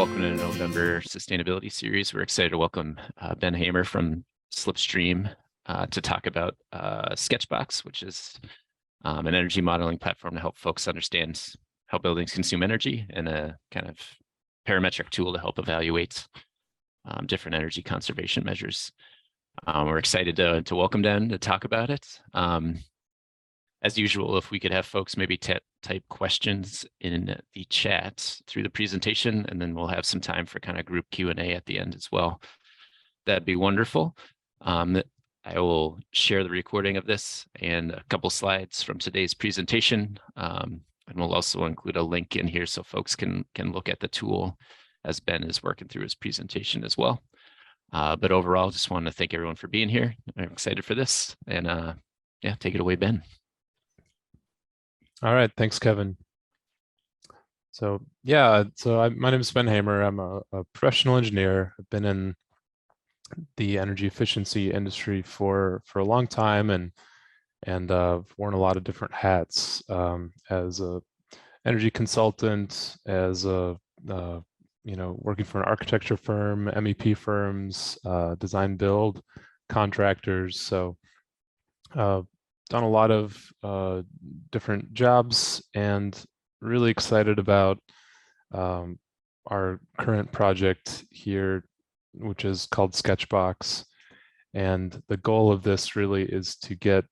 Welcome to the November Sustainability Series. We're excited to welcome Ben Hamer from Slipstream to talk about Sketchbox, which is an energy modeling platform to help folks understand how buildings consume energy, and a kind of parametric tool to help evaluate different energy conservation measures. We're excited to welcome Ben to talk about it. As usual, if we could have folks maybe type questions in the chat through the presentation, and then we'll have some time for kind of group Q&A at the end as well. That'd be wonderful. I will share the recording of this and a couple slides from today's presentation. And we'll also include a link in here so folks can look at the tool as Ben is working through his presentation as well. But overall, just want to thank everyone for being here. I'm excited for this. And yeah, take it away, Ben. All right, thanks, Kevin. So yeah, my name is Ben Hamer. I'm a professional engineer. I've been in the energy efficiency industry for a long time, and I've worn a lot of different hats as a energy consultant, as a working for an architecture firm, MEP firms, design build contractors. So done a lot of different jobs, and really excited about our current project here, which is called Sketchbox. And the goal of this really is to get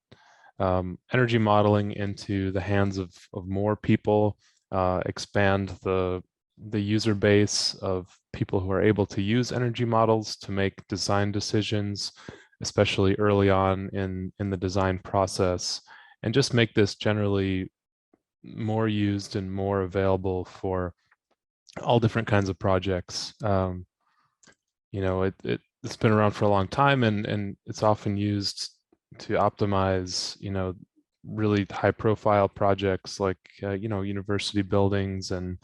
energy modeling into the hands of more people, expand the user base of people who are able to use energy models to make design decisions, especially early on in the design process, and just make this generally more used and more available for all different kinds of projects. It's been around for a long time, and it's often used to optimize, really high profile projects like, university buildings and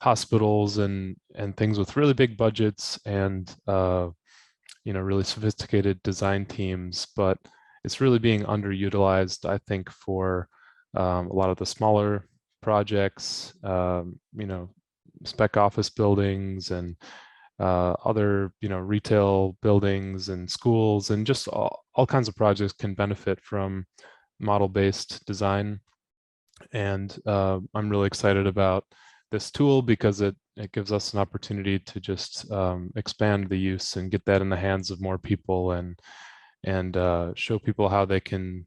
hospitals and things with really big budgets and really sophisticated design teams. But it's really being underutilized, I think, for a lot of the smaller projects, spec office buildings and other, retail buildings and schools, and just all kinds of projects can benefit from model-based design. And I'm really excited about this tool because it gives us an opportunity to just expand the use and get that in the hands of more people, and show people how they can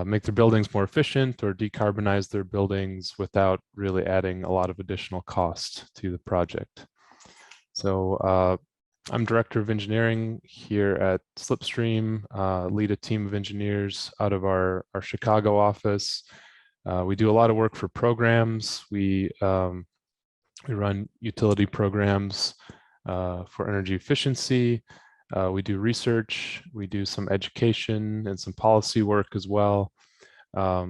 make their buildings more efficient or decarbonize their buildings without really adding a lot of additional cost to the project. So I'm Director of Engineering here at Slipstream, lead a team of engineers out of our Chicago office. We do a lot of work for programs. We run utility programs for energy efficiency. We do research. We do some education and some policy work as well. A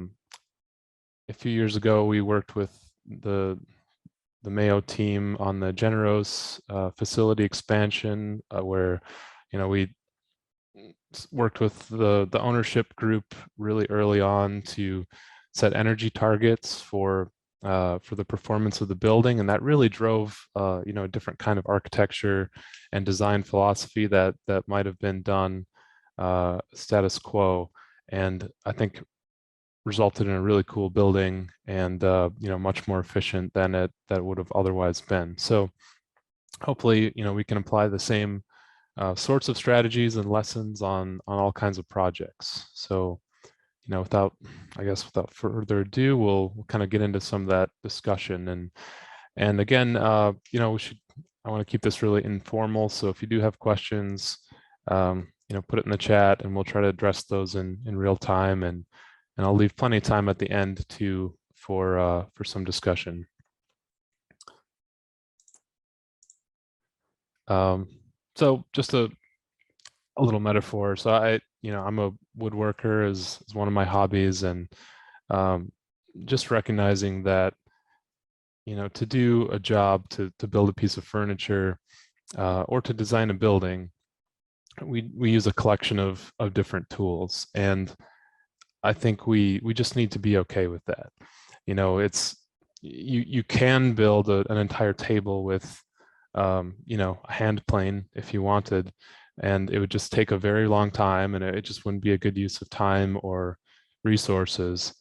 few years ago, we worked with the Mayo team on the Generos facility expansion, where we worked with the ownership group really early on to set energy targets for the performance of the building, and that really drove a different kind of architecture and design philosophy that might have been done status quo, and I think resulted in a really cool building, and much more efficient than that would have otherwise been. So hopefully we can apply the same sorts of strategies and lessons on all kinds of projects. So without further ado, we'll kind of get into some of that discussion. And again, I want to keep this really informal. So if you do have questions, put it in the chat, and we'll try to address those in real time. And I'll leave plenty of time at the end for some discussion. So just a little metaphor. So I'm a woodworker is one of my hobbies, and just recognizing that, to do a job, to build a piece of furniture, or to design a building, we use a collection of different tools, and I think we just need to be okay with that. You can build an entire table with a hand plane if you wanted, and it would just take a very long time, and it just wouldn't be a good use of time or resources.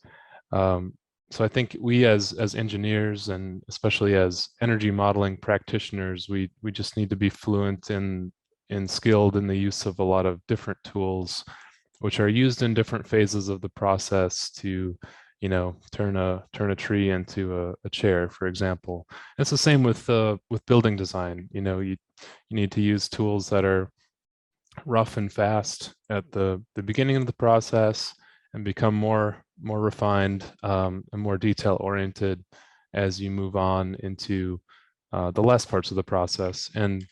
Um, so I think we as engineers, and especially as energy modeling practitioners, we just need to be fluent in skilled in the use of a lot of different tools, which are used in different phases of the process to, turn a tree into a chair, for example. It's the same with building design. You need to use tools that are rough and fast at the beginning of the process, and become more refined, and more detail oriented as you move on into the last parts of the process. And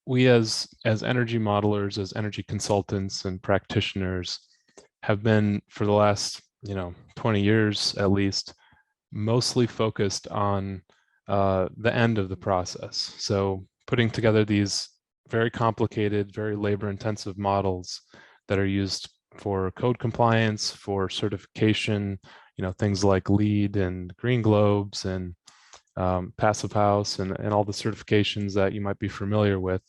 we as energy modelers, as energy consultants and practitioners, have been for the last 20 years at least mostly focused on the end of the process. So putting together these very complicated, very labor-intensive models that are used for code compliance, for certification, things like LEED and Green Globes and Passive House, and all the certifications that you might be familiar with.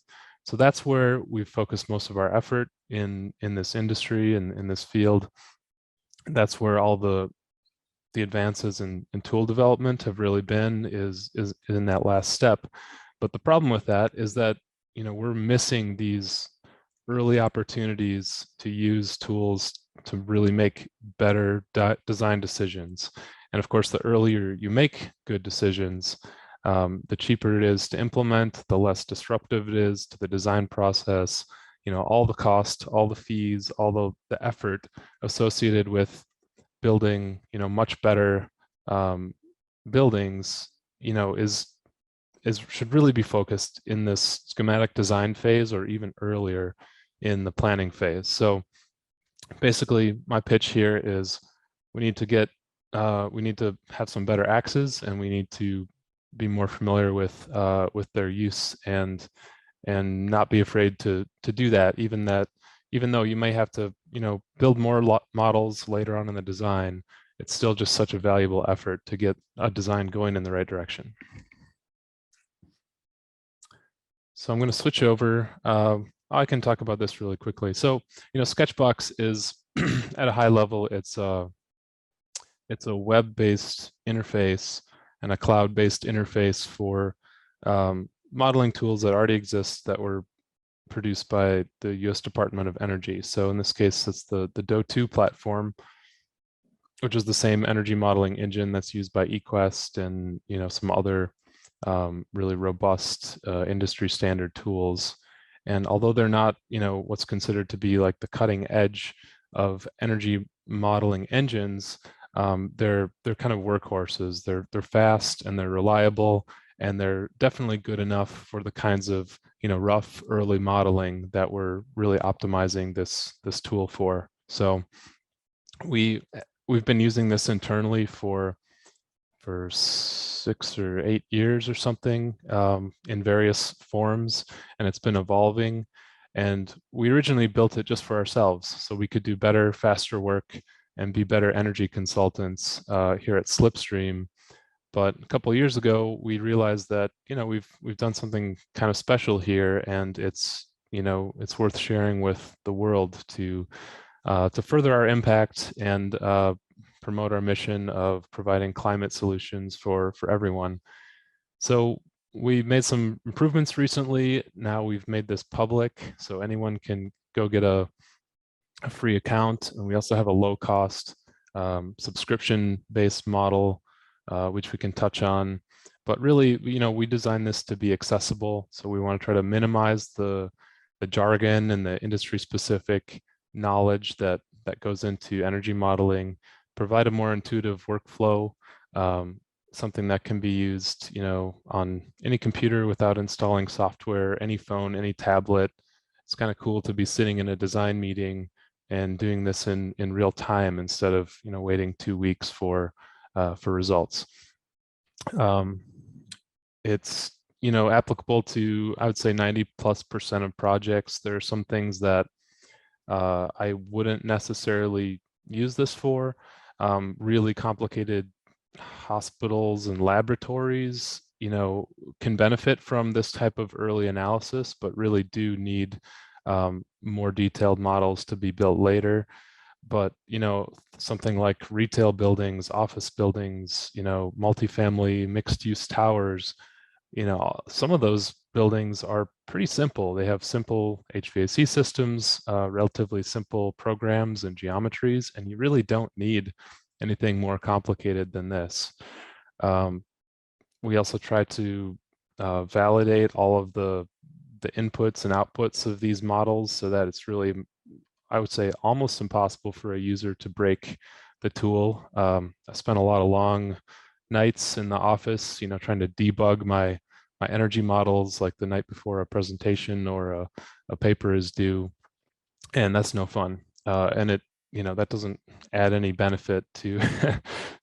So that's where we've focused most of our effort in this industry and in this field. That's where all the advances in tool development have really been, is in that last step. But the problem with that is that we're missing these early opportunities to use tools to really make better design decisions. And of course, the earlier you make good decisions, the cheaper it is to implement, the less disruptive it is to the design process. All the cost, all the fees, all the effort associated with building, much better buildings, should really be focused in this schematic design phase, or even earlier in the planning phase. So basically, my pitch here is we need to have some better axes, and we need to be more familiar with their use, and not be afraid to do that, even though you may have to build more models later on in the design. It's still just such a valuable effort to get a design going in the right direction. So I'm going to switch over. I can talk about this really quickly. So Sketchbox is at a high level, it's a web-based interface and a cloud-based interface for modeling tools that already exist, that were produced by the US Department of Energy. So in this case, it's the DO2 platform, which is the same energy modeling engine that's used by eQuest and some other really robust industry standard tools. And although they're not what's considered to be like the cutting edge of energy modeling engines, they're kind of workhorses. They're fast and they're reliable, and they're definitely good enough for the kinds of rough early modeling that we're really optimizing this tool for. So we've been using this internally for 6 or 8 years or something, in various forms, and it's been evolving. And we originally built it just for ourselves, so we could do better, faster work and be better energy consultants here at Slipstream. But a couple of years ago, we realized that we've done something kind of special here, and it's worth sharing with the world to further our impact and promote our mission of providing climate solutions for everyone. So we made some improvements recently. Now we've made this public, so anyone can go get a free account. And we also have a low-cost subscription-based model, which we can touch on. But really, we designed this to be accessible. So we want to try to minimize the jargon and the industry-specific knowledge that goes into energy modeling, provide a more intuitive workflow, something that can be used, on any computer without installing software, any phone, any tablet. It's kind of cool to be sitting in a design meeting and doing this in real time, instead of waiting 2 weeks for results. It's applicable to, I would say, 90+% of projects. There are some things that I wouldn't necessarily use this for. Really complicated hospitals and laboratories, can benefit from this type of early analysis, but really do need more detailed models to be built later. But something like retail buildings, office buildings, multifamily mixed use towers, some of those buildings are pretty simple. They have simple HVAC systems, relatively simple programs and geometries, and you really don't need anything more complicated than this. We also try to validate all of the inputs and outputs of these models so that it's really, I would say, almost impossible for a user to break the tool. I spent a lot of long nights in the office, trying to debug my energy models like the night before a presentation or a paper is due, and that's no fun. And it, that doesn't add any benefit to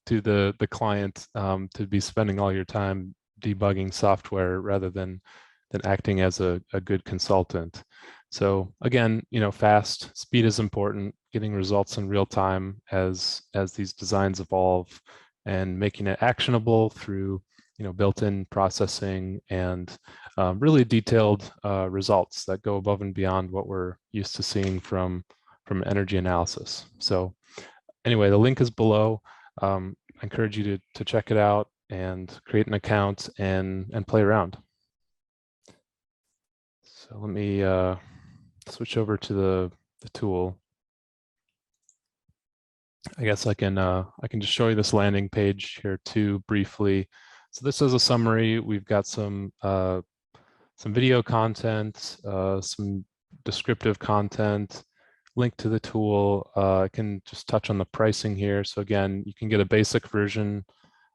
to the client to be spending all your time debugging software rather than acting as a good consultant. So again, fast speed is important, getting results in real time as these designs evolve, and making it actionable through built-in processing and really detailed results that go above and beyond what we're used to seeing from energy analysis. So anyway, the link is below. I encourage you to check it out and create an account and play around. So let me switch over to the tool. I guess I can just show you this landing page here too briefly. So this is a summary. We've got some video content, some descriptive content, link to the tool. I can just touch on the pricing here. So again, you can get a basic version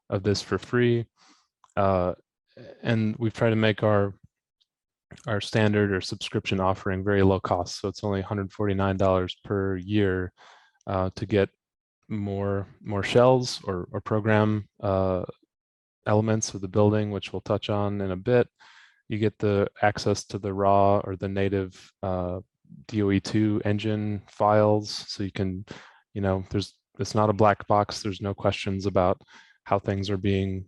of this for free. And we've tried to make our standard or subscription offering very low cost. So it's only $149 per year to get more shells or program elements of the building, which we'll touch on in a bit. You get the access to the raw or the native DOE2 engine files, so you can, it's not a black box. There's no questions about how things are being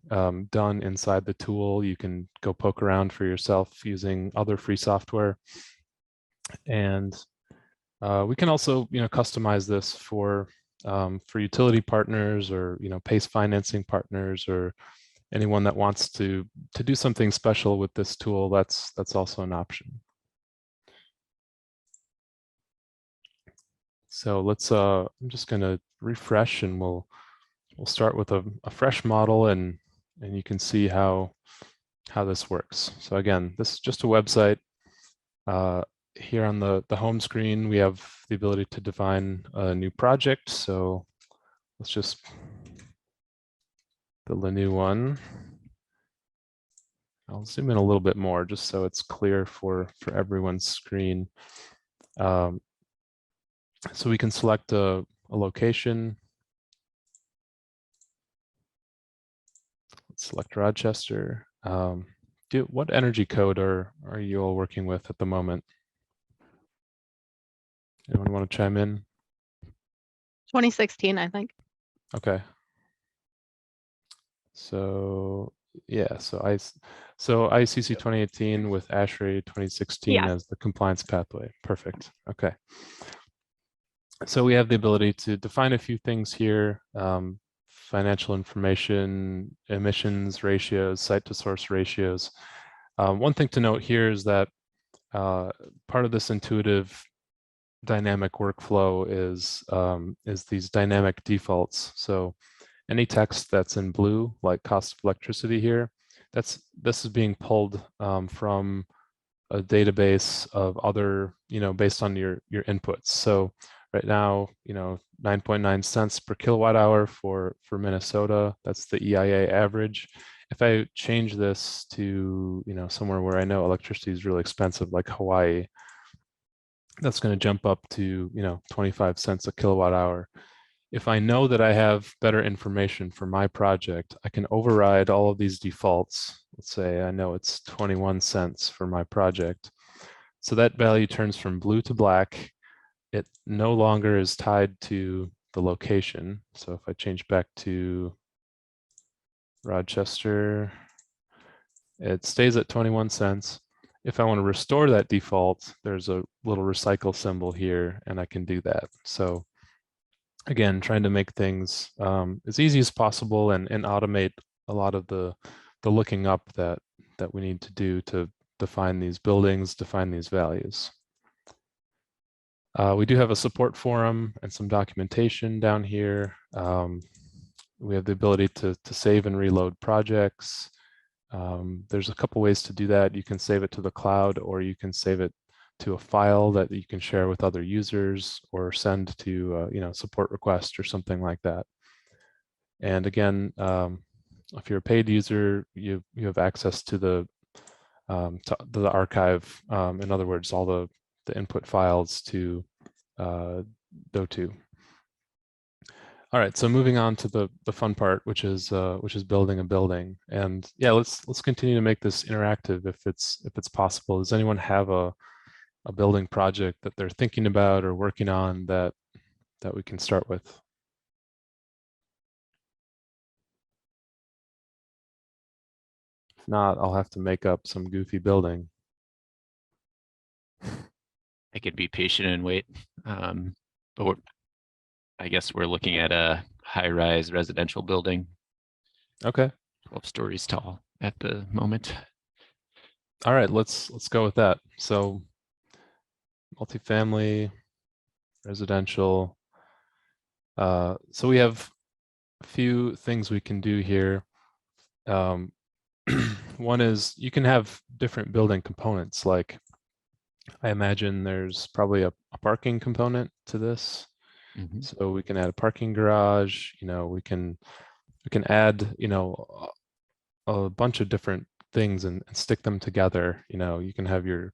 done inside the tool. You can go poke around for yourself using other free software, and we can also, customize this for utility partners or PACE financing partners or anyone that wants to do something special with this tool. That's also an option. So let's I'm just going to refresh, and we'll start with a fresh model, and you can see how this works. So again, this is just a website. Here on the home screen, we have the ability to define a new project. So let's just build a new one. I'll zoom in a little bit more just so it's clear for everyone's screen. So we can select a location. Let's select Rochester. What energy code are you all working with at the moment? Anyone want to chime in? 2016, I think. Okay. So yeah, so ICC 2018 with ASHRAE 2016 as the compliance pathway. Perfect. Okay. So we have the ability to define a few things here: financial information, emissions ratios, site to source ratios. One thing to note here is that part of this intuitive dynamic workflow is these dynamic defaults. So any text that's in blue, like cost of electricity here, this is being pulled from a database of other, based on your inputs. So right now, 9.9 cents per kilowatt hour for Minnesota. That's the EIA average. If I change this to, somewhere where I know electricity is really expensive, like Hawaii, that's going to jump up to, 25 cents a kilowatt hour. If I know that I have better information for my project, I can override all of these defaults. Let's say I know it's 21 cents for my project. So that value turns from blue to black. It no longer is tied to the location. So if I change back to Rochester, It stays at 21 cents. If I want to restore that default, there's a little recycle symbol here, and I can do that. So again, trying to make things as easy as possible and automate a lot of the looking up that we need to do to define these buildings, define these values. We do have a support forum and some documentation down here. We have the ability to save and reload projects. There's a couple ways to do that. You can save it to the cloud, or you can save it to a file that you can share with other users or send to support request or something like that. And again, if you're a paid user, you have access to the archive. In other words, all the input files to Do2. All right, so moving on to the fun part, which is building a building. And yeah, let's continue to make this interactive if it's possible. Does anyone have a building project that they're thinking about or working on that we can start with? If not, I'll have to make up some goofy building. I could be patient and wait. But I guess we're looking at a high-rise residential building. Okay. 12 stories tall at the moment. All right, let's go with that. So multifamily, residential. So we have a few things we can do here. One is you can have different building components. Like I imagine there's probably a parking component to this. Mm-hmm. So we can add a parking garage. We can add a bunch of different things and stick them together. You can have your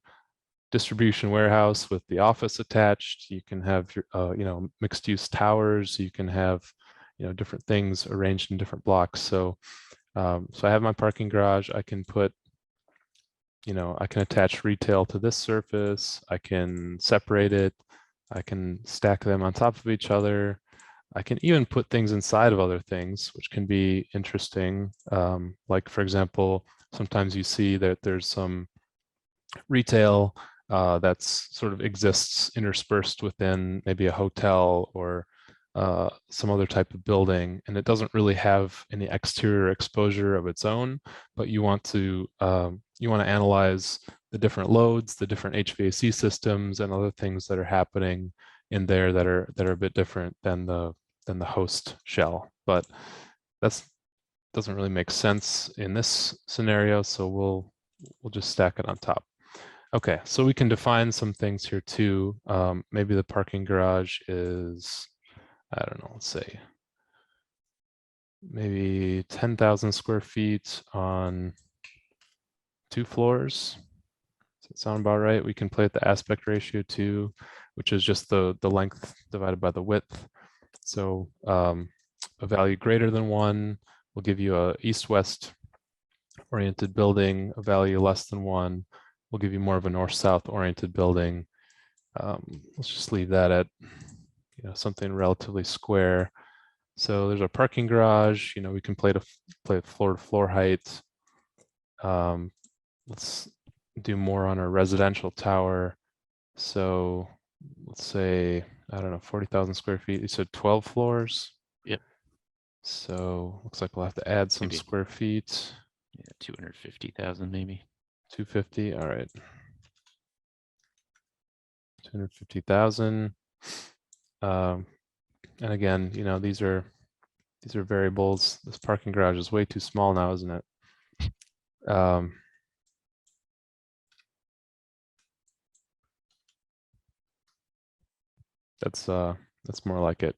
distribution warehouse with the office attached. You can have your mixed use towers. You can have different things arranged in different blocks. So I have my parking garage. I can put I can attach retail to this surface. I can separate it. I can stack them on top of each other. I can even put things inside of other things, which can be interesting. Like, for example, sometimes you see that there's some retail that's sort of exists interspersed within maybe a hotel or some other type of building, and it doesn't really have any exterior exposure of its own, but you want to analyze the different loads, the different HVAC systems, and other things that are happening in there that are a bit different than the host shell. But that doesn't really make sense in this scenario, so we'll just stack it on top. Okay, so we can define some things here too. Maybe the parking garage is, I don't know, let's say maybe 10,000 square feet on 2 floors. Does that sound about right? We can play with the aspect ratio too, which is just the length divided by the width. So a value greater than 1 will give you a east-west oriented building. A value less than 1 will give you more of a north-south oriented building. Let's just leave that at something relatively square. So there's our parking garage. We can play floor to floor height. Let's do more on our residential tower. So let's say, I don't know, 40,000 square feet. You said 12 floors. Yep. So looks like we'll have to add some square feet. Yeah, 250,000 maybe. 250. All right. 250,000. And again, these are variables. This parking garage is way too small now, isn't it? That's more like it.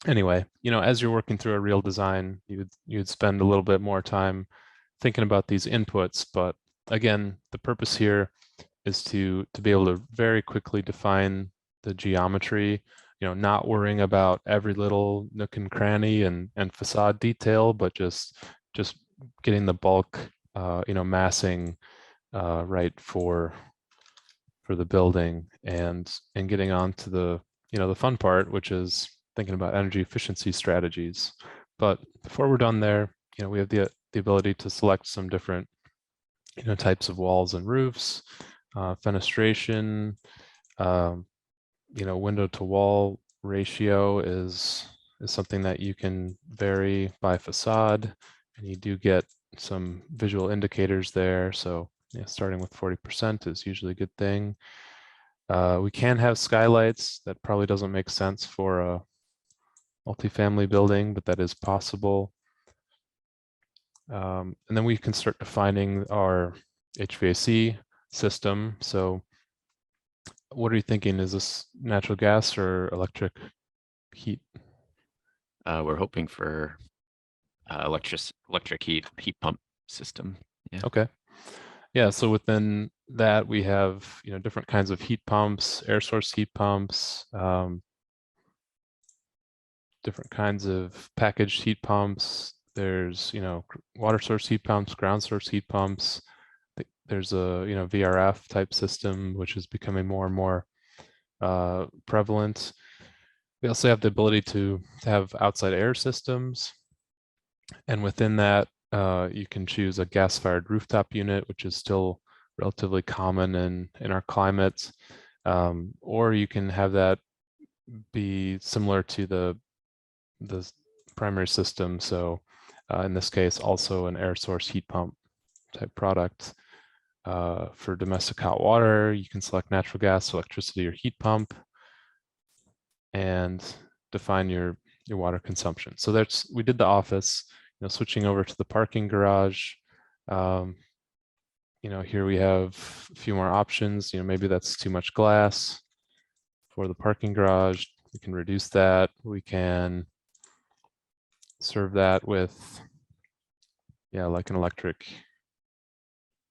Anyway, as you're working through a real design, you'd spend a little bit more time thinking about these inputs. But again, the purpose here is to be able to very quickly define the geometry, not worrying about every little nook and cranny and facade detail, but just getting the bulk, massing right for the building, and getting on to the the fun part, which is thinking about energy efficiency strategies. But before we're done there, we have the ability to select some different types of walls and roofs, fenestration, window to wall ratio is something that you can vary by facade, and you do get some visual indicators there. So starting with 40% is usually a good thing. We can have skylights. That probably doesn't make sense for a multifamily building, but that is possible. And then we can start defining our HVAC system. So what are you thinking? Is this natural gas or electric heat? We're hoping for electric heat pump system. Yeah. Okay. Yeah, so within that we have different kinds of heat pumps, air source heat pumps, different kinds of packaged heat pumps. There's water source heat pumps, ground source heat pumps. There's a VRF type system which is becoming more and more prevalent. We also have the ability to have outside air systems, and within that you can choose a gas-fired rooftop unit, which is still relatively common in our climate, or you can have that be similar to the primary system. So in this case, also an air source heat pump type product. For domestic hot water, you can select natural gas, electricity, or heat pump, and define your water consumption. So we did the office. Switching over to the parking garage. Here we have a few more options. Maybe that's too much glass for the parking garage. We can reduce that. We can serve that with, like an electric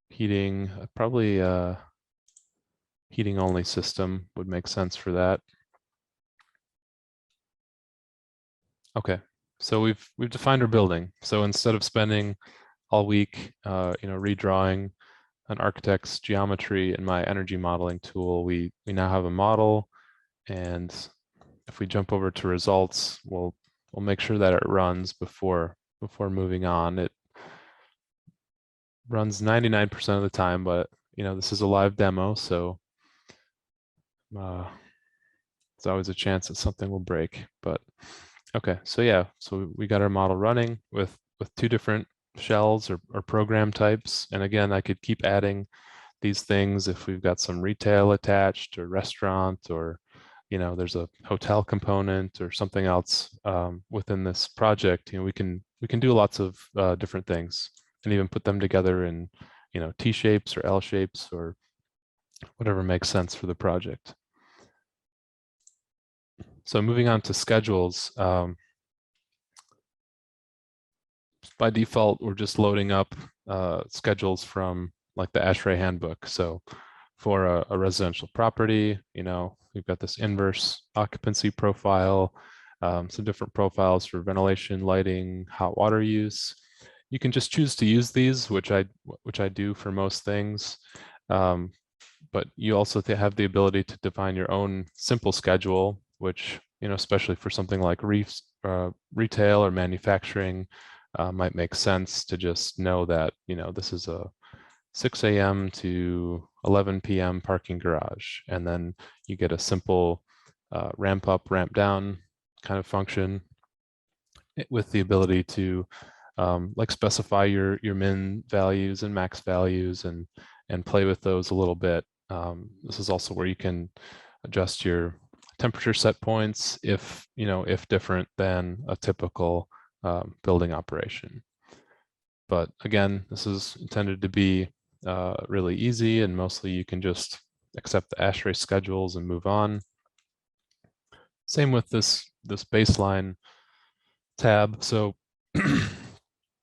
heating, probably a heating only system would make sense for that. Okay, so we've defined our building. So instead of spending all week, redrawing an architect's geometry in my energy modeling tool, we now have a model, and if we jump over to results, we'll make sure that it runs before moving on. It runs 99% of the time, but this is a live demo, so there's always a chance that something will break. But okay, so so we got our model running with two different shells or program types, and again, I could keep adding these things if we've got some retail attached or restaurant, or there's a hotel component or something else within this project. We can do lots of different things, and even put them together in T shapes or L shapes or whatever makes sense for the project. So moving on to schedules. By default, we're just loading up schedules from like the ASHRAE handbook. So for a residential property, we've got this inverse occupancy profile, some different profiles for ventilation, lighting, hot water use. You can just choose to use these, which I do for most things. But you also have the ability to define your own simple schedule, which, especially for something like retail or manufacturing, might make sense to just know that, this is a 6 a.m. to 11 p.m. parking garage, and then you get a simple ramp up, ramp down kind of function with the ability to like specify your min values and max values and play with those a little bit. This is also where you can adjust your temperature set points if different than a typical building operation. But again, this is intended to be really easy, and mostly you can just accept the ASHRAE schedules and move on. Same with this baseline tab. So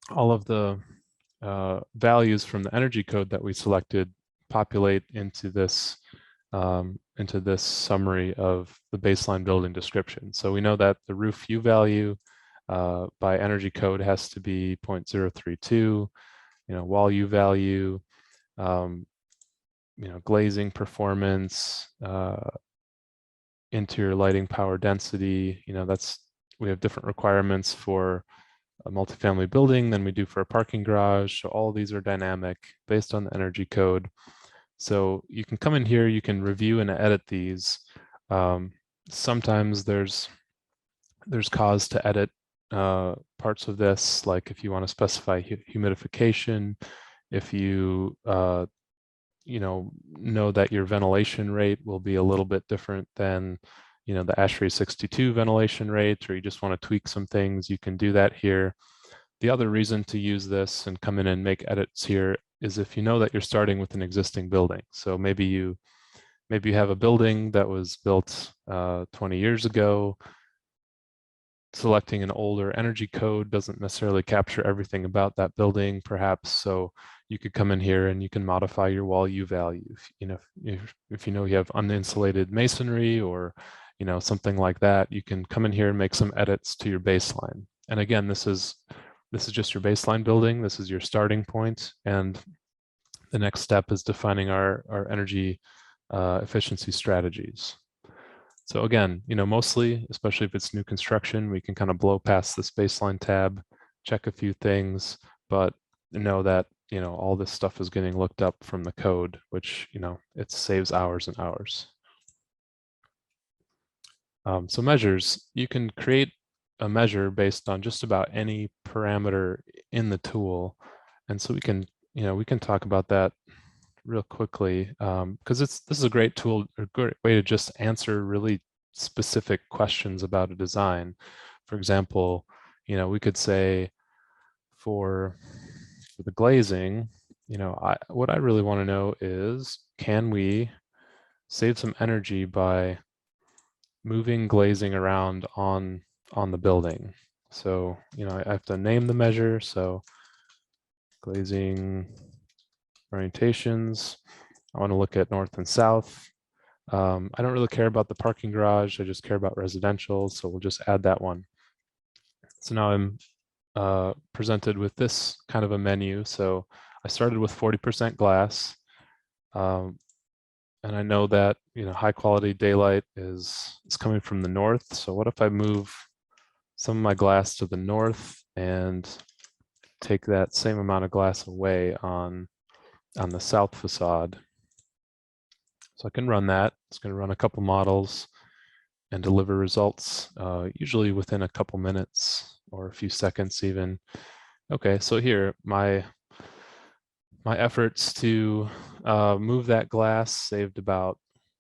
all of the values from the energy code that we selected populate into this summary of the baseline building description. So we know that the roof U value by energy code has to be 0.032, wall U value, glazing performance, interior lighting power density. We have different requirements for a multifamily building than we do for a parking garage. So all of these are dynamic based on the energy code. So you can come in here, you can review and edit these. Sometimes there's cause to edit parts of this, like if you want to specify humidification, if you know that your ventilation rate will be a little bit different than the ASHRAE 62 ventilation rate, or you just want to tweak some things, you can do that here. The other reason to use this and come in and make edits here is if you know that you're starting with an existing building. So maybe you have a building that was built 20 years ago. Selecting an older energy code doesn't necessarily capture everything about that building, perhaps. So you could come in here and you can modify your wall U value. If you know you have uninsulated masonry or something like that, you can come in here and make some edits to your baseline. And again, this is just your baseline building. This is your starting point, and the next step is defining our energy efficiency strategies. So again, mostly, especially if it's new construction, we can kind of blow past this baseline tab, check a few things, but know that, all this stuff is getting looked up from the code, which, it saves hours and hours. So measures, you can create a measure based on just about any parameter in the tool. And so we can talk about that real quickly, because this is a great tool, a great way to just answer really specific questions about a design. For example, we could say for the glazing, what I really want to know is, can we save some energy by moving glazing around on the building? So, I have to name the measure. So glazing orientations. I want to look at north and south. I don't really care about the parking garage. I just care about residential. So we'll just add that one. So now I'm presented with this kind of a menu. So I started with 40% glass. And I know that, high quality daylight is coming from the north. So what if I move some of my glass to the north and take that same amount of glass away on the south facade? So I can run that. It's going to run a couple models and deliver results, usually within a couple minutes or a few seconds even. Okay, so here, my efforts to move that glass saved about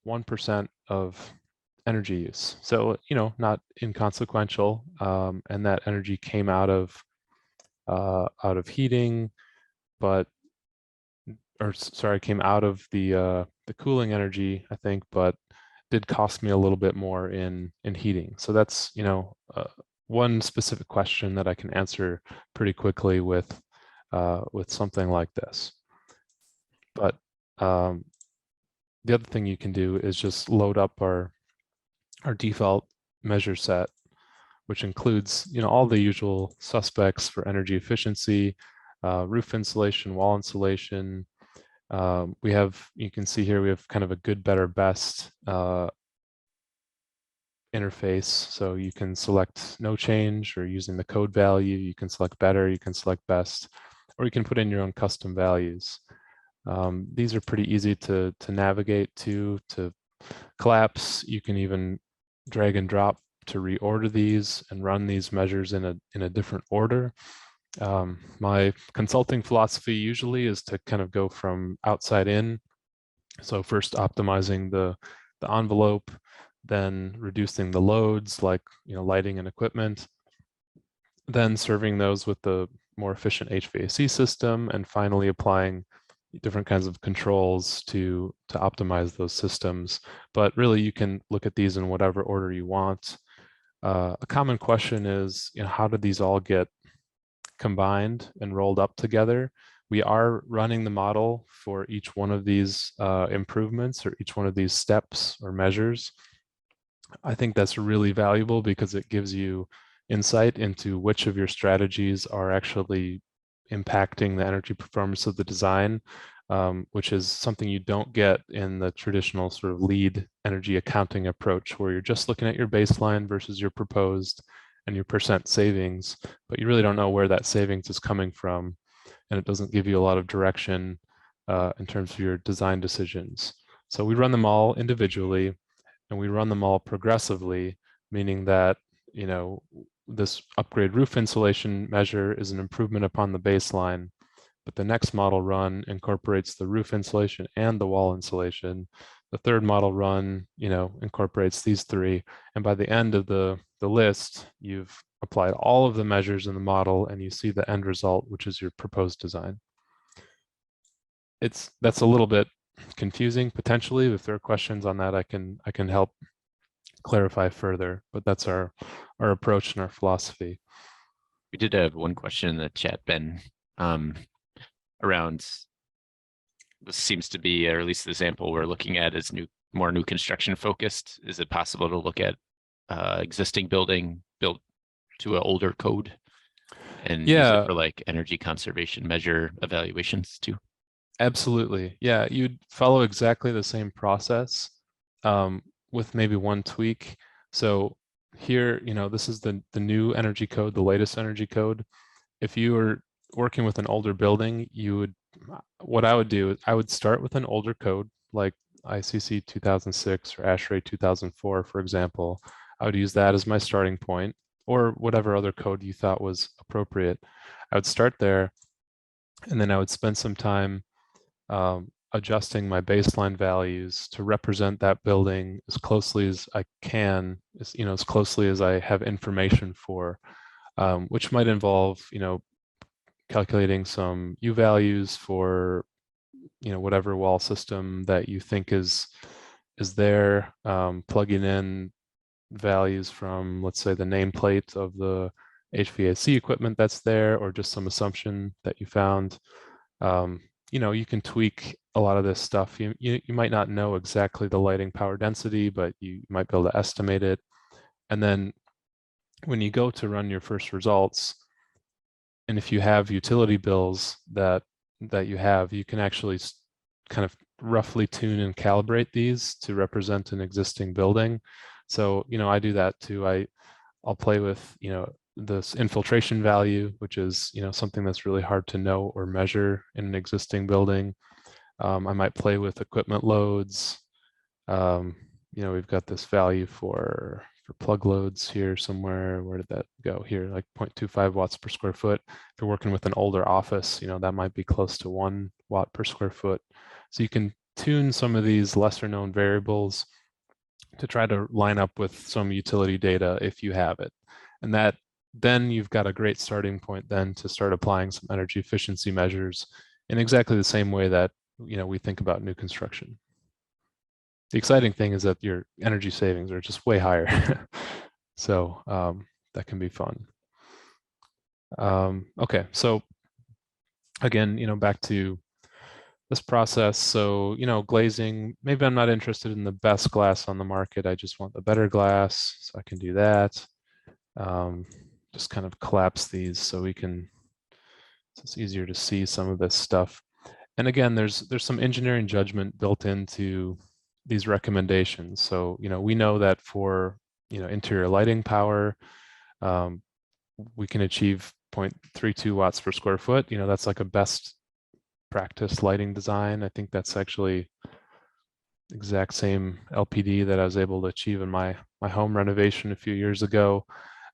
1% of energy use. So, not inconsequential. And that energy came out of heating, came out of the cooling energy, I think, but did cost me a little bit more in heating. So that's, one specific question that I can answer pretty quickly with something like this. But the other thing you can do is just load up our default measure set, which includes, all the usual suspects for energy efficiency, roof insulation, wall insulation. You can see here, we have kind of a good, better, best interface. So you can select no change, or using the code value, you can select better, you can select best, or you can put in your own custom values. These are pretty easy to navigate to collapse. You can even drag and drop to reorder these and run these measures in a different order. My consulting philosophy usually is to kind of go from outside in. So first optimizing the envelope, then reducing the loads like lighting and equipment, then serving those with the more efficient HVAC system, and finally applying different kinds of controls to optimize those systems. But really, you can look at these in whatever order you want. A common question is, how do these all get combined and rolled up together? We are running the model for each one of these improvements, or each one of these steps or measures. I think that's really valuable because it gives you insight into which of your strategies are actually impacting the energy performance of the design, which is something you don't get in the traditional sort of lead energy accounting approach, where you're just looking at your baseline versus your proposed, and your percent savings, but you really don't know where that savings is coming from, and it doesn't give you a lot of direction in terms of your design decisions. So we run them all individually, and we run them all progressively, meaning that, this upgrade roof insulation measure is an improvement upon the baseline, but the next model run incorporates the roof insulation and the wall insulation. The third model run, incorporates these three. And by the end of the list, you've applied all of the measures in the model and you see the end result, which is your proposed design. That's a little bit confusing potentially. If there are questions on that, I can help clarify further, but that's our approach and our philosophy. We did have one question in the chat, Ben, around, this seems to be, or at least the example we're looking at is more new construction focused. Is it possible to look at existing building built to an older code and use it for like energy conservation measure evaluations too? Absolutely. Yeah, you'd follow exactly the same process with maybe one tweak. So here, this is the new energy code, the latest energy code. If you were working with an older building, what I would do is I would start with an older code like ICC 2006 or ASHRAE 2004, for example. I would use that as my starting point, or whatever other code you thought was appropriate. I would start there, and then I would spend some time adjusting my baseline values to represent that building as closely as I can, as closely as I have information for, which might involve, calculating some U values for, whatever wall system that you think is there, plugging in values from, let's say, the nameplate of the HVAC equipment that's there, or just some assumption that you found. You can tweak a lot of this stuff. You might not know exactly the lighting power density, but you might be able to estimate it. And then when you go to run your first results, and if you have utility bills that you can actually kind of roughly tune and calibrate these to represent an existing building. So, I do that too. I'll play with, this infiltration value, which is, something that's really hard to know or measure in an existing building. I might play with equipment loads. We've got this value for plug loads here somewhere. Where did that go? Here, like 0.25 watts per square foot. If you're working with an older office, that might be close to 1 watt per square foot. So you can tune some of these lesser known variables to try to line up with some utility data if you have it. And then you've got a great starting point then to start applying some energy efficiency measures in exactly the same way that, we think about new construction. The exciting thing is that your energy savings are just way higher. So that can be fun. Okay, so again, back to this process. So, glazing, maybe I'm not interested in the best glass on the market. I just want the better glass, so I can do that. Just kind of collapse these so it's easier to see some of this stuff. And again, there's some engineering judgment built into these recommendations. So, we know that for, interior lighting power, we can achieve 0.32 watts per square foot. That's like a best practice lighting design. I think that's actually exact same LPD that I was able to achieve in my home renovation a few years ago.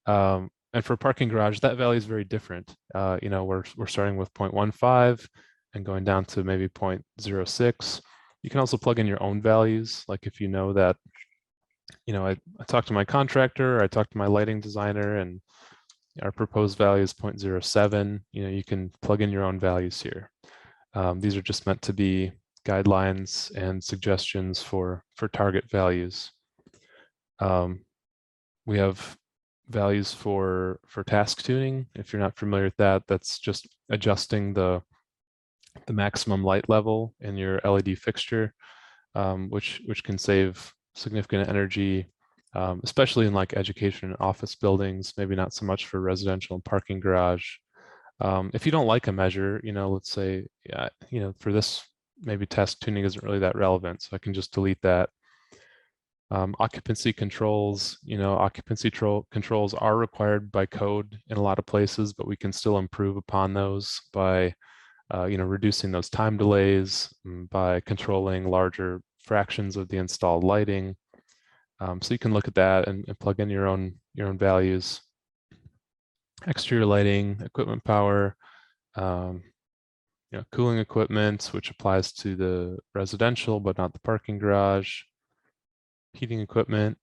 And for parking garage, that value is very different. We're starting with 0.15 and going down to maybe 0.06. You can also plug in your own values. Like if you know that, I talked to my contractor, I talked to my lighting designer, and our proposed value is 0.07. You can plug in your own values here. These are just meant to be guidelines and suggestions for target values. We have values for task tuning. If you're not familiar with that, that's just adjusting the maximum light level in your LED fixture, which can save significant energy, especially in like education and office buildings, maybe not so much for residential and parking garage. If you don't like a measure, let's say, for this, maybe task tuning isn't really that relevant, so I can just delete that. Occupancy controls, occupancy controls are required by code in a lot of places, but we can still improve upon those by reducing those time delays, by controlling larger fractions of the installed lighting. So you can look at that and plug in your own values. Exterior lighting, equipment power, cooling equipment, which applies to the residential but not the parking garage. Heating equipment.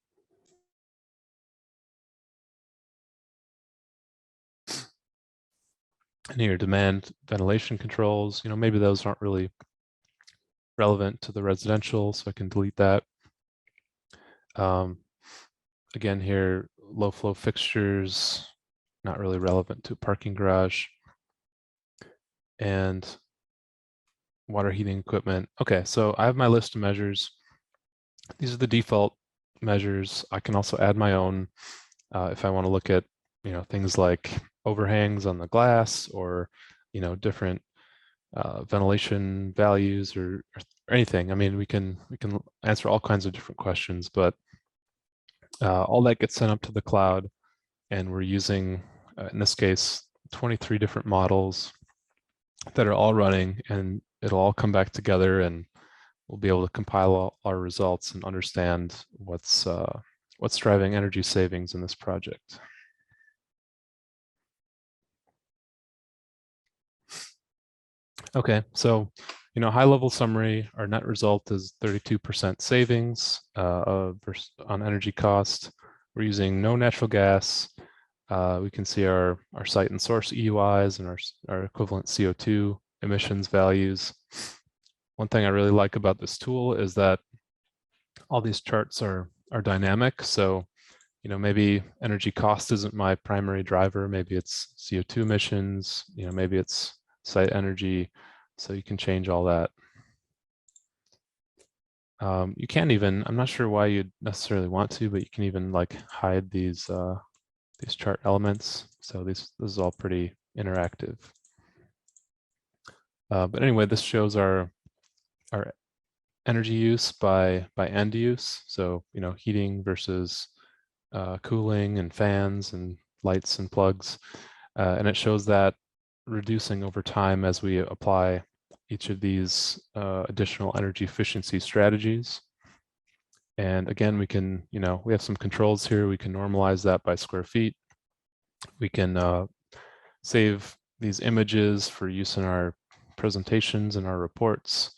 And here, demand ventilation controls. Maybe those aren't really relevant to the residential, so I can delete that. Again, here, low flow fixtures, not really relevant to parking garage. And water heating equipment. Okay, so I have my list of measures. These are the default measures. I can also add my own if I want to look at things like overhangs on the glass, or different ventilation values, or anything. I mean, we can answer all kinds of different questions, but all that gets sent up to the cloud, and we're using in this case 23 different models that are all running, and it'll all come back together, and we'll be able to compile all our results and understand what's driving energy savings in this project. Okay, so high level summary, our net result is 32% savings on energy cost. We're using no natural gas. We can see our site and source EUIs and our equivalent CO2 emissions values. One thing I really like about this tool is that all these charts are dynamic. So maybe energy cost isn't my primary driver. Maybe it's CO2 emissions. Maybe it's site energy. So you can change all that. You can even, I'm not sure why you'd necessarily want to, but you can even like hide these chart elements. So this is all pretty interactive. But anyway, this shows our energy use by end use. So heating versus cooling and fans and lights and plugs, and it shows that reducing over time as we apply each of these additional energy efficiency strategies. And again, we can, we have some controls here. We can normalize that by square feet. We can save these images for use in our presentations and our reports.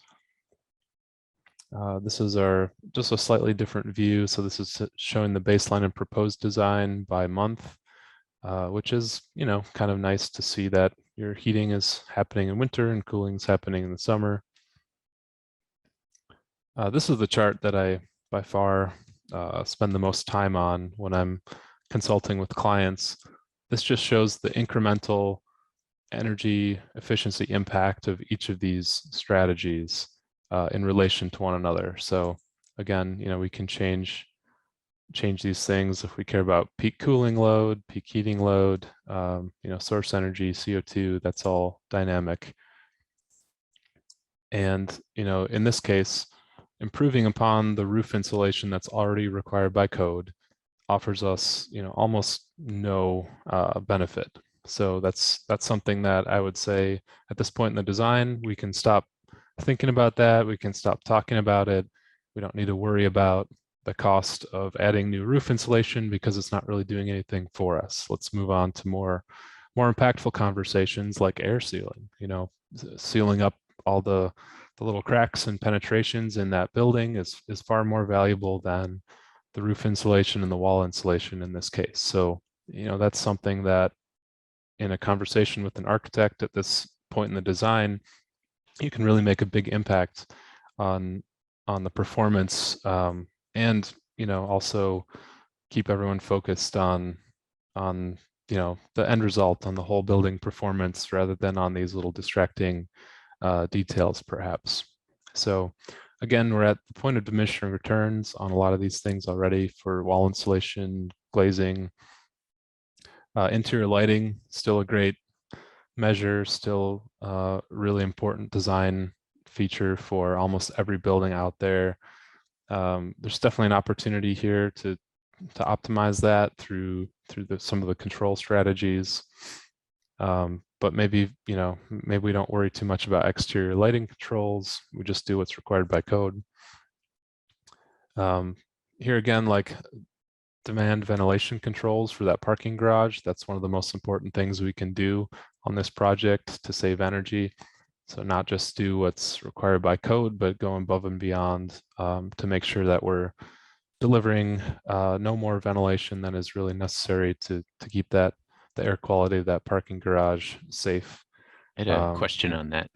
This is just a slightly different view. So this is showing the baseline and proposed design by month, which is, kind of nice to see that your heating is happening in winter and cooling is happening in the summer. This is the chart that I by far spend the most time on when I'm consulting with clients. This just shows the incremental energy efficiency impact of each of these strategies in relation to one another. So again, we can change these things if we care about peak cooling load, peak heating load, source energy, CO2, that's all dynamic. And, in this case, improving upon the roof insulation that's already required by code offers us, almost no benefit. So that's something that I would say at this point in the design, we can stop thinking about that. We can stop talking about it. We don't need to worry about the cost of adding new roof insulation because it's not really doing anything for us. Let's move on to more impactful conversations like air sealing, sealing up all the little cracks and penetrations in that building is far more valuable than the roof insulation and the wall insulation in this case. So, that's something that in a conversation with an architect at this point in the design, you can really make a big impact on the performance, and also keep everyone focused on the end result, on the whole building performance, rather than on these little distracting details perhaps. So again, we're at the point of diminishing returns on a lot of these things already for wall insulation, glazing. Interior lighting, still a great measure, still really important design feature for almost every building out there. There's definitely an opportunity here to optimize that through some of the control strategies. But maybe, maybe we don't worry too much about exterior lighting controls. We just do what's required by code. Here again, like demand ventilation controls for that parking garage. That's one of the most important things we can do on this project to save energy. So not just do what's required by code, but go above and beyond to make sure that we're delivering no more ventilation than is really necessary to keep the air quality of that parking garage safe. I had a question on that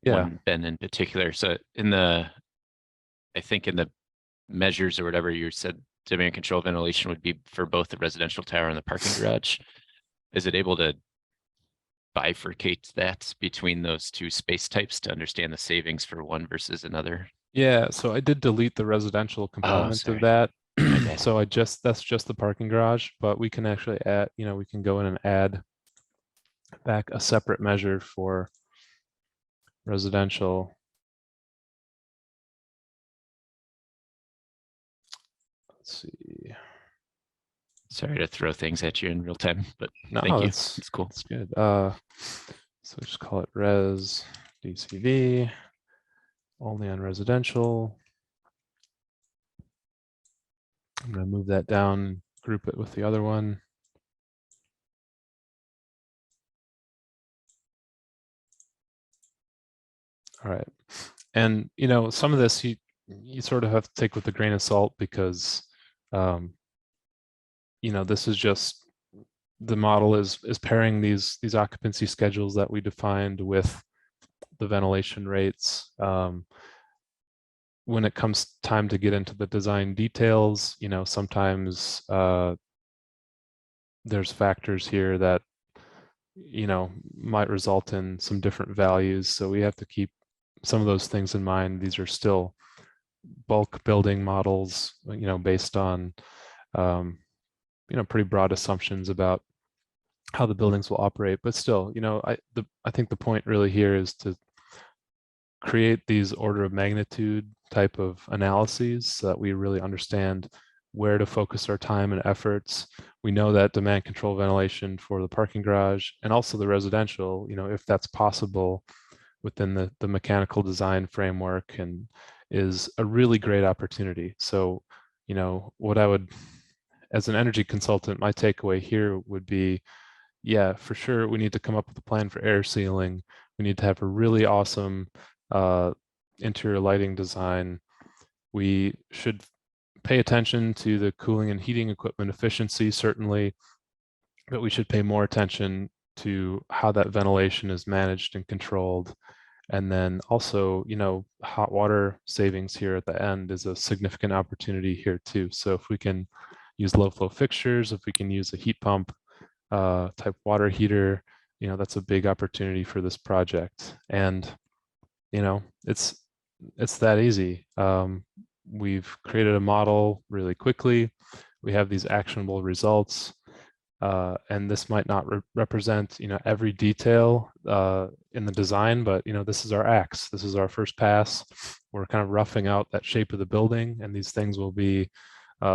Yeah. one, Ben, in particular. So I think in the measures or whatever you said, demand control ventilation would be for both the residential tower and the parking garage. Is it able to bifurcate that between those two space types to understand the savings for one versus another? Yeah, so I did delete the residential Oh, component of sorry. that. My bad. So that's just the parking garage, but we can actually add, we can go in and add back a separate measure for residential. Let's see. Sorry to throw things at you in real time, but No, thank you. that's It's cool. that's good. So just call it res DCV, only on residential. I'm going to move that down, group it with the other one. All right. And, some of this you sort of have to take with a grain of salt because, this is just the model is pairing these occupancy schedules that we defined with the ventilation rates. When it comes time to get into the design details, sometimes there's factors here that might result in some different values. So we have to keep some of those things in mind. These are still bulk building models, based on pretty broad assumptions about how the buildings will operate. But still, I think the point really here is to create these order of magnitude type of analyses so that we really understand where to focus our time and efforts. We know that demand control ventilation for the parking garage and also the residential, if that's possible within the mechanical design framework, and is a really great opportunity. So, what I would, as an energy consultant, my takeaway here would be, yeah, for sure, we need to come up with a plan for air sealing. We need to have a really awesome interior lighting design. We should pay attention to the cooling and heating equipment efficiency, certainly, but we should pay more attention to how that ventilation is managed and controlled. And then also, hot water savings here at the end is a significant opportunity here too. So if we can use low flow fixtures, if we can use a heat pump type water heater, that's a big opportunity for this project. And, it's that easy. We've created a model really quickly. We have these actionable results. And this might not represent, every detail in the design, but, this is our axe. This is our first pass. We're kind of roughing out that shape of the building, and these things will be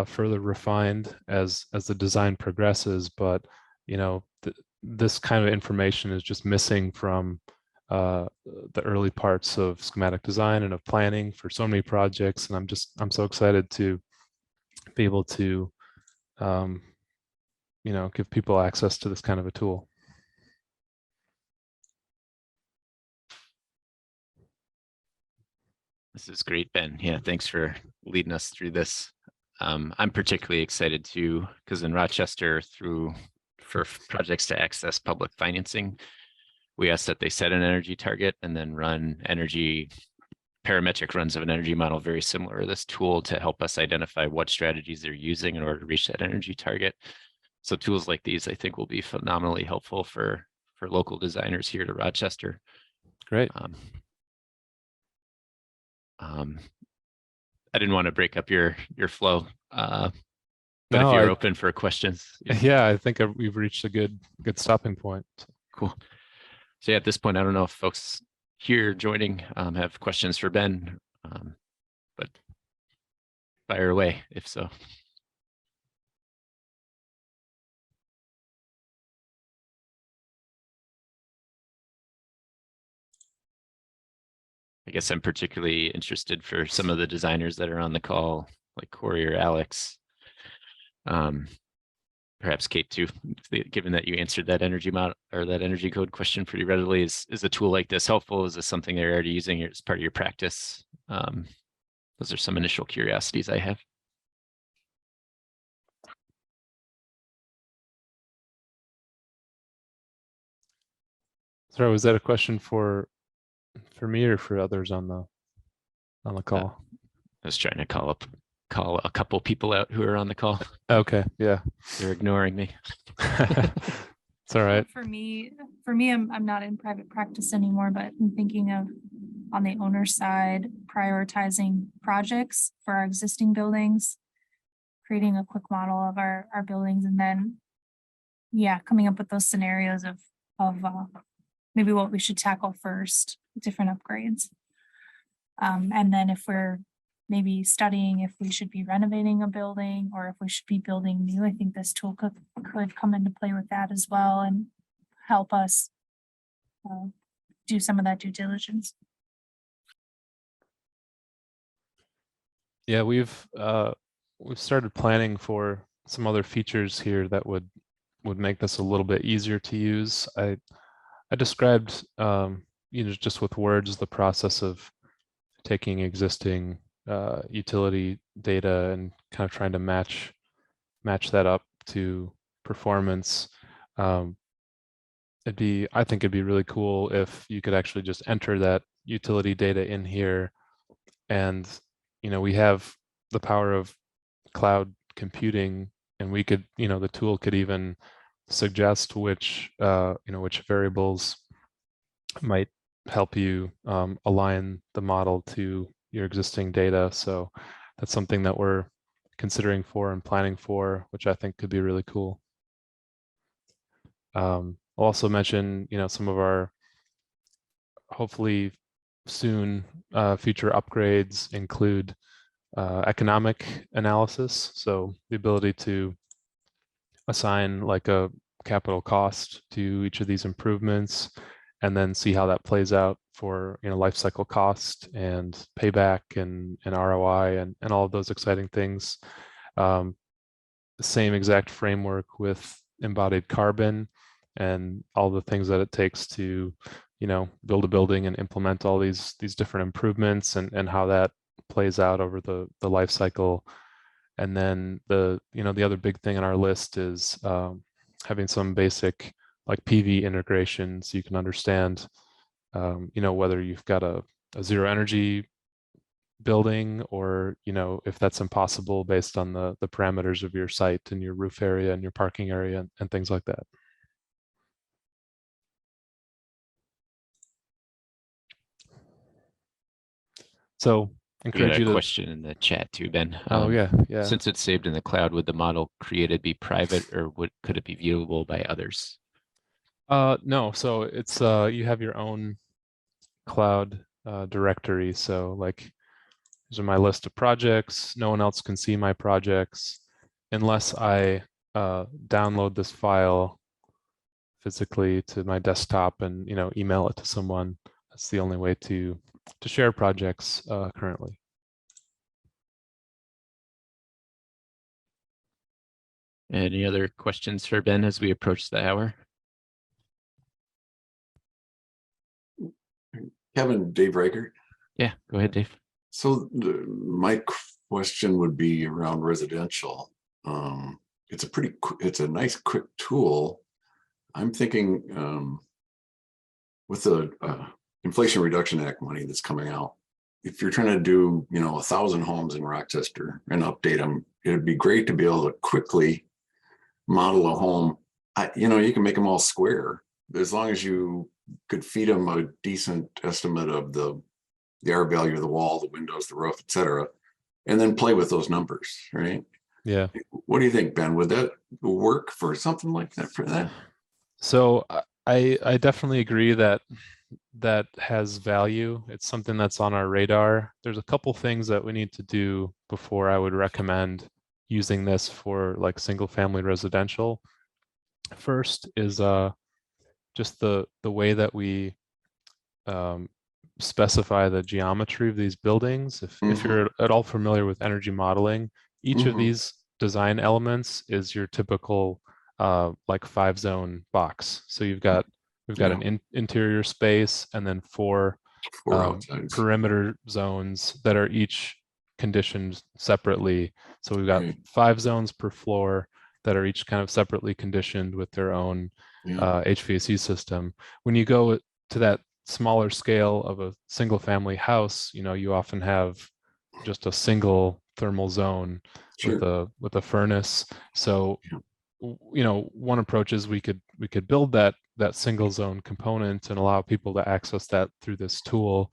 further refined as the design progresses. But, this kind of information is just missing from the early parts of schematic design and of planning for so many projects. And I'm so excited to be able to give people access to this kind of a tool. This is great, Ben. Yeah, thanks for leading us through this. I'm particularly excited too, because in Rochester, for projects to access public financing, we asked that they set an energy target and then run parametric runs of an energy model very similar to this tool to help us identify what strategies they're using in order to reach that energy target. So tools like these, I think, will be phenomenally helpful for local designers here to Rochester. Great. I didn't want to break up your flow, but no, if you're open for questions, yeah, I think we've reached a good stopping point. Cool. So yeah, at this point, I don't know if folks here joining have questions for Ben, but fire away if so. I guess I'm particularly interested for some of the designers that are on the call, like Corey or Alex. Perhaps Kate too, given that you answered that energy model or that energy code question pretty readily. Is a tool like this helpful? Is this something they're already using as part of your practice? Those are some initial curiosities I have. Sorry, was that a question for me or for others on the call? I was trying to call a couple people out who are on the call. Okay, yeah. They're ignoring me. It's all right. For me, I'm not in private practice anymore, but I'm thinking of on the owner side, prioritizing projects for our existing buildings, creating a quick model of our buildings, and then, yeah, coming up with those scenarios of maybe what we should tackle first, different upgrades. And then if we're maybe studying if we should be renovating a building or if we should be building new, I think this tool could come into play with that as well and help us do some of that due diligence. Yeah, we've started planning for some other features here that would make this a little bit easier to use. I described just with words the process of taking existing utility data and kind of trying to match that up to performance. I think it'd be really cool if you could actually just enter that utility data in here, and we have the power of cloud computing, and we could, the tool could even suggest which variables might help you align the model to your existing data. So that's something that we're considering for and planning for, which I think could be really cool. I'll also mention, some of our hopefully soon future upgrades include economic analysis. So the ability to assign like a capital cost to each of these improvements and then see how that plays out for life cycle cost and payback and ROI and all of those exciting things. The same exact framework with embodied carbon and all the things that it takes to build a building and implement all these different improvements and how that plays out over the life cycle. And then the other big thing on our list is having some basic like PV integration, so you can understand whether you've got a zero energy building or if that's impossible based on the parameters of your site and your roof area and your parking area and things like that. So encourage we you got a to question in the chat too, Ben. yeah. Since it's saved in the cloud, would the model created be private or could it be viewable by others? No, so it's you have your own cloud directory. So like, these are my list of projects. No one else can see my projects unless I download this file physically to my desktop and email it to someone. That's the only way to share projects currently. Any other questions for Ben as we approach the hour? Kevin, Dave Reichert. Yeah, go ahead, Dave. So my question would be around residential. It's a nice quick tool. I'm thinking with the Inflation Reduction Act money that's coming out, if you're trying to do 1,000 homes in Rochester and update them, it'd be great to be able to quickly model a home. You can make them all square as long as you could feed them a decent estimate of the R value of the wall, the windows, the roof, etc., and then play with those numbers, right? Yeah. What do you think, Ben? Would that work for something like that for that? So I definitely agree that that has value. It's something that's on our radar. There's a couple things that we need to do before I would recommend using this for like single family residential. First is just the way that we specify the geometry of these buildings. If you're at all familiar with energy modeling, each of these design elements is your typical like 5-zone box. So we've got an interior space and then four outsides. perimeter zones that are each conditioned separately. So we've got Okay. 5 zones per floor that are each kind of separately conditioned with their own HVAC system. When you go to that smaller scale of a single family house, you often have just a single thermal zone with a furnace. So one approach is we could build that single zone component and allow people to access that through this tool.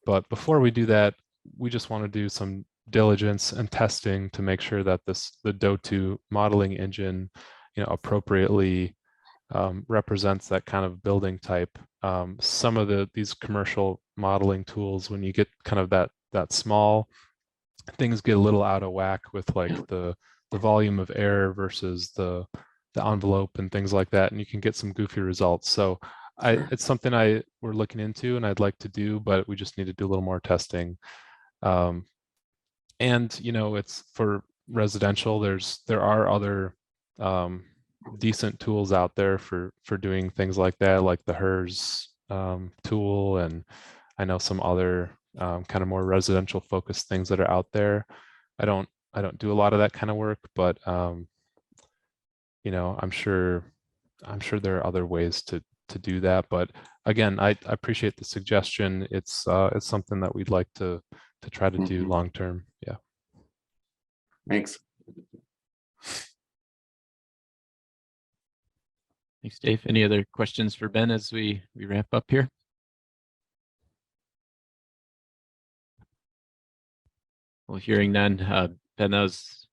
But before we do that, we just want to do some diligence and testing to make sure that the DO2 modeling engine appropriately represents that kind of building type. Some of these commercial modeling tools, when you get kind of that small, things get a little out of whack with like the volume of air versus the envelope and things like that, and you can get some goofy results. So it's something we're looking into and I'd like to do, but we just need to do a little more testing. And it's for residential. There are other decent tools out there for doing things like that, like the HERS tool, and I know some other kind of more residential focused things that are out there. I don't do a lot of that kind of work, but I'm sure there are other ways to do that. But again, I appreciate the suggestion. It's something that we'd like to try to do long term. Yeah. Thanks. Thanks, Dave. Any other questions for Ben as we wrap up here? Well, hearing none, Ben, that was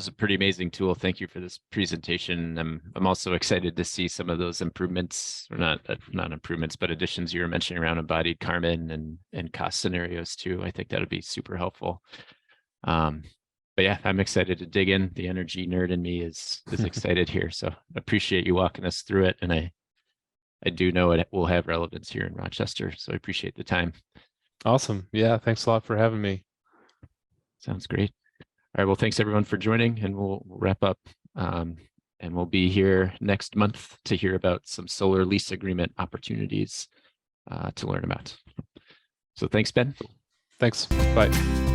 a pretty amazing tool. Thank you for this presentation. I'm also excited to see some of those improvements, or not improvements, but additions you were mentioning around embodied carbon and cost scenarios too. I think that would be super helpful. But yeah, I'm excited to dig in. The energy nerd in me is excited here. So appreciate you walking us through it. And I do know it will have relevance here in Rochester. So I appreciate the time. Awesome. Yeah. Thanks a lot for having me. Sounds great. All right. Well, thanks everyone for joining, and we'll wrap up. And we'll be here next month to hear about some solar lease agreement opportunities to learn about. So thanks, Ben. Thanks. Bye.